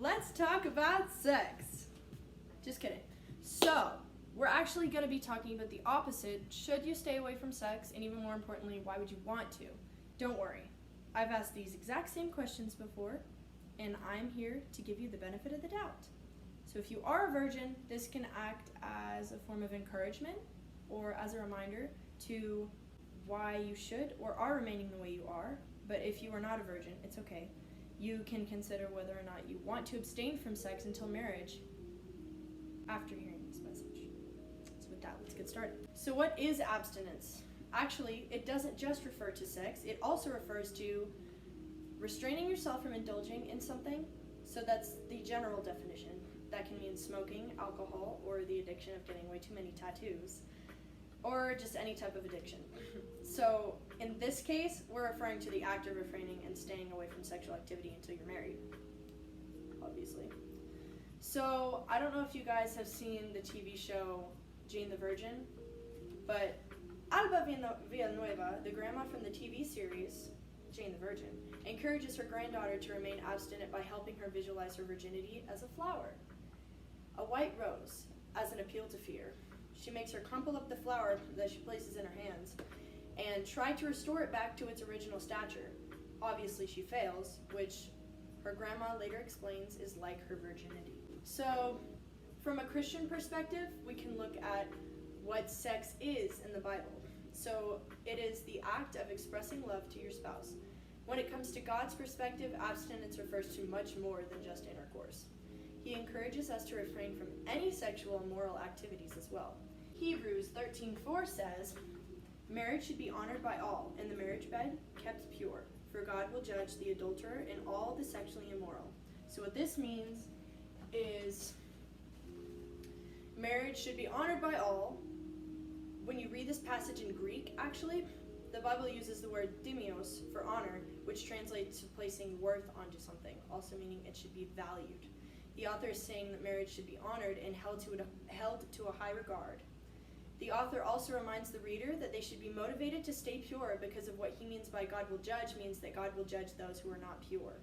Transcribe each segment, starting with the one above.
let's talk about sex. Just kidding. So, we're actually going to be talking about the opposite. Should you stay away from sex? And even more importantly, why would you want to? Don't worry. I've asked these exact same questions before, and I'm here to give you the benefit of the doubt. So if you are a virgin, this can act as a form of encouragement or as a reminder to why you should or are remaining the way you are. But if you are not a virgin, it's okay. You can consider whether or not you want to abstain from sex until marriage after hearing this message. So with that, let's get started. So what is abstinence? Actually, it doesn't just refer to sex. It also refers to restraining yourself from indulging in something. So that's the general definition. That can mean smoking, alcohol, or the addiction of getting way too many tattoos, or just any type of addiction. So in this case, we're referring to the act of refraining and staying away from sexual activity until you're married, obviously. So I don't know if you guys have seen the TV show Jane the Virgin, but Alba Villanueva, the grandma from the TV series Jane the Virgin, encourages her granddaughter to remain abstinent by helping her visualize her virginity as a flower, a white rose, as an appeal to fear. She makes her crumple up the flower that she places in her hands and try to restore it back to its original stature. Obviously she fails, which her grandma later explains is like her virginity. So from a Christian perspective, we can look at what sex is in the Bible. So it is the act of expressing love to your spouse. When it comes to God's perspective, abstinence refers to much more than just intercourse. He encourages us to refrain from any sexual and moral activities as well. Hebrews 13:4 says, "Marriage should be honored by all, and the marriage bed kept pure, for God will judge the adulterer and all the sexually immoral." So what this means is marriage should be honored by all. When you read this passage in Greek, actually, the Bible uses the word timios for honor, which translates to placing worth onto something, also meaning it should be valued. The author is saying that marriage should be honored and held to a high regard. The author also reminds the reader that they should be motivated to stay pure because of what he means by God will judge means that God will judge those who are not pure.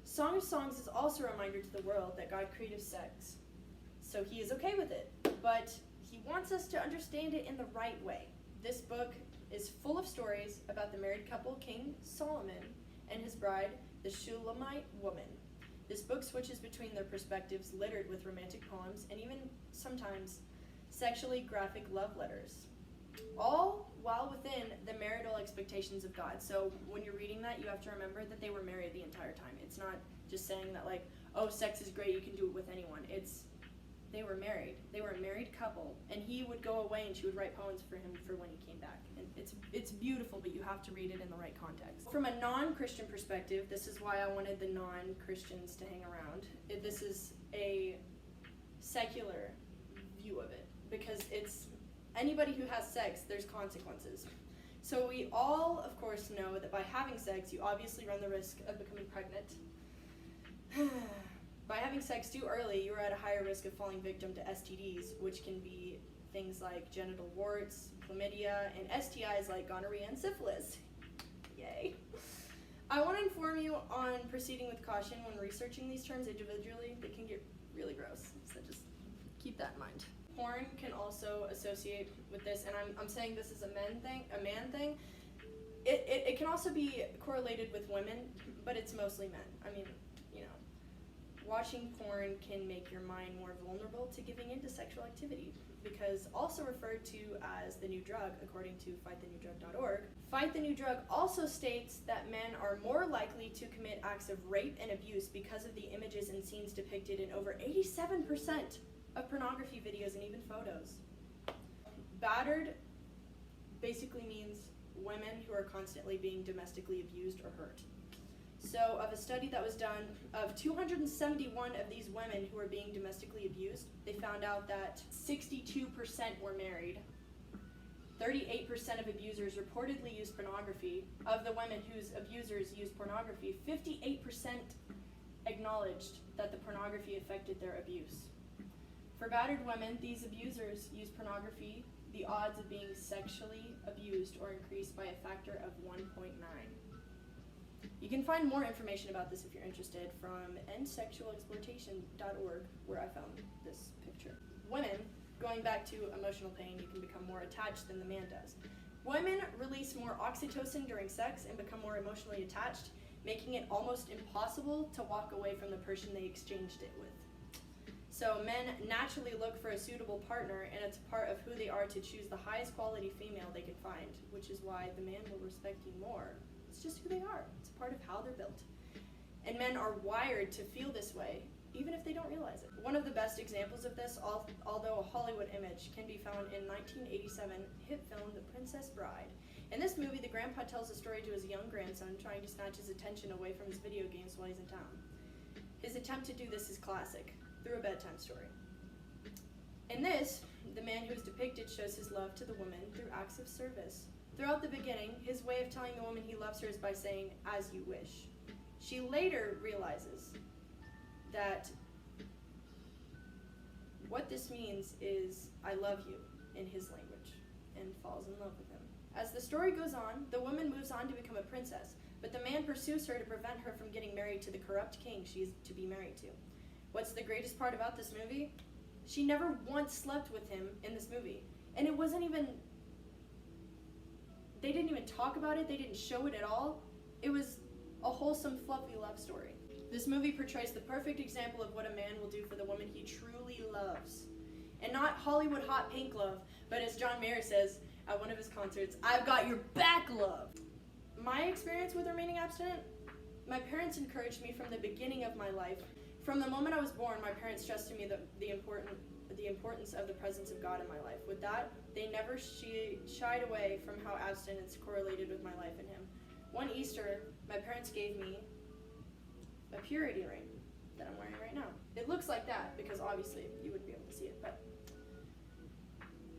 Song of Songs is also a reminder to the world that God created sex, so he is okay with it, but he wants us to understand it in the right way. This book is full of stories about the married couple King Solomon and his bride, the Shulamite woman. This book switches between their perspectives littered with romantic poems and even sometimes sexually graphic love letters, all while within the marital expectations of God. So when you're reading that, you have to remember that they were married the entire time. It's not just saying that like, oh, sex is great, you can do it with anyone. They were married. They were a married couple, and he would go away and she would write poems for him for when he came back. And it's beautiful, but you have to read it in the right context. From a non-Christian perspective, this is why I wanted the non-Christians to hang around. This is a secular view of it, because it's anybody who has sex, there's consequences. So we all, of course, know that by having sex, you obviously run the risk of becoming pregnant. By having sex too early, you are at a higher risk of falling victim to STDs, which can be things like genital warts, chlamydia, and STIs like gonorrhea and syphilis. Yay. I want to inform you on proceeding with caution when researching these terms individually. They can get really gross, so just keep that in mind. Porn can also associate with this, and I'm saying this is a man thing. It can also be correlated with women, but it's mostly men. I mean, watching porn can make your mind more vulnerable to giving into sexual activity, because also referred to as the new drug, according to fightthenewdrug.org. Fight the New Drug also states that men are more likely to commit acts of rape and abuse because of the images and scenes depicted in over 87% of pornography videos and even photos. Battered basically means women who are constantly being domestically abused or hurt. So of a study that was done of 271 of these women who were being domestically abused, they found out that 62% were married. 38% of abusers reportedly used pornography. Of the women whose abusers used pornography, 58% acknowledged that the pornography affected their abuse. For battered women, these abusers use pornography, the odds of being sexually abused or increased by a factor of 1.9. You can find more information about this if you're interested from endsexualexploitation.org, where I found this picture. Women, going back to emotional pain, you can become more attached than the man does. Women release more oxytocin during sex and become more emotionally attached, making it almost impossible to walk away from the person they exchanged it with. So men naturally look for a suitable partner, and it's part of who they are to choose the highest quality female they can find, which is why the man will respect you more. It's just who they are. It's a part of how they're built. And men are wired to feel this way, even if they don't realize it. One of the best examples of this, although a Hollywood image, can be found in 1987 hit film The Princess Bride. In this movie, the grandpa tells a story to his young grandson, trying to snatch his attention away from his video games while he's in town. His attempt to do this is classic, through a bedtime story. In this, the man who is depicted shows his love to the woman through acts of service. Throughout the beginning, his way of telling the woman he loves her is by saying, "As you wish." She later realizes that what this means is, "I love you," in his language, and falls in love with him. As the story goes on, the woman moves on to become a princess, but the man pursues her to prevent her from getting married to the corrupt king she is to be married to. What's the greatest part about this movie? She never once slept with him in this movie. And it wasn't even, they didn't even talk about it, they didn't show it at all. It was a wholesome, fluffy love story. This movie portrays the perfect example of what a man will do for the woman he truly loves. And not Hollywood hot pink love, but as John Mayer says at one of his concerts, "I've got your back love." My experience with remaining abstinent? My parents encouraged me from the beginning of my life. From the moment I was born, my parents stressed to me the importance of the presence of God in my life. With that, they never shied away from how abstinence correlated with my life in Him. One Easter, my parents gave me a purity ring that I'm wearing right now. It looks like that because obviously you wouldn't be able to see it, but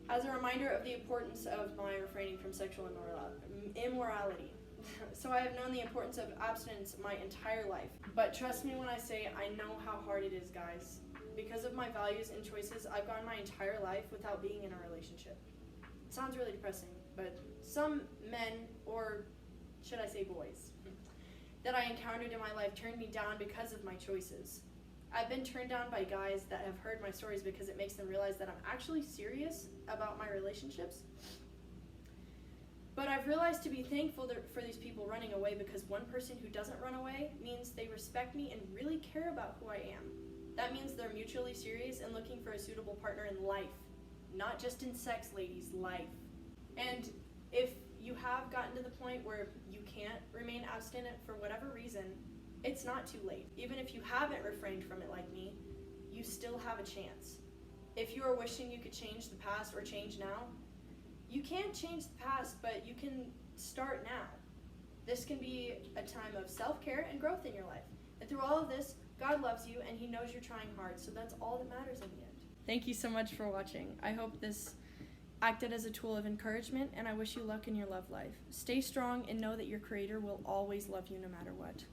as a reminder of the importance of my refraining from sexual immorality. So I have known the importance of abstinence my entire life. But trust me when I say I know how hard it is, guys. Because of my values and choices, I've gone my entire life without being in a relationship. It sounds really depressing, but some men, or should I say boys, that I encountered in my life turned me down because of my choices. I've been turned down by guys that have heard my stories because it makes them realize that I'm actually serious about my relationships. But I've realized to be thankful for these people running away, because one person who doesn't run away means they respect me and really care about who I am. That means they're mutually serious and looking for a suitable partner in life. Not just in sex, ladies, life. And if you have gotten to the point where you can't remain abstinent for whatever reason, it's not too late. Even if you haven't refrained from it like me, you still have a chance. If you are wishing you could change the past or change now, you can't change the past, but you can start now. This can be a time of self-care and growth in your life. And through all of this, God loves you and He knows you're trying hard, so that's all that matters in the end. Thank you so much for watching. I hope this acted as a tool of encouragement, and I wish you luck in your love life. Stay strong and know that your Creator will always love you no matter what.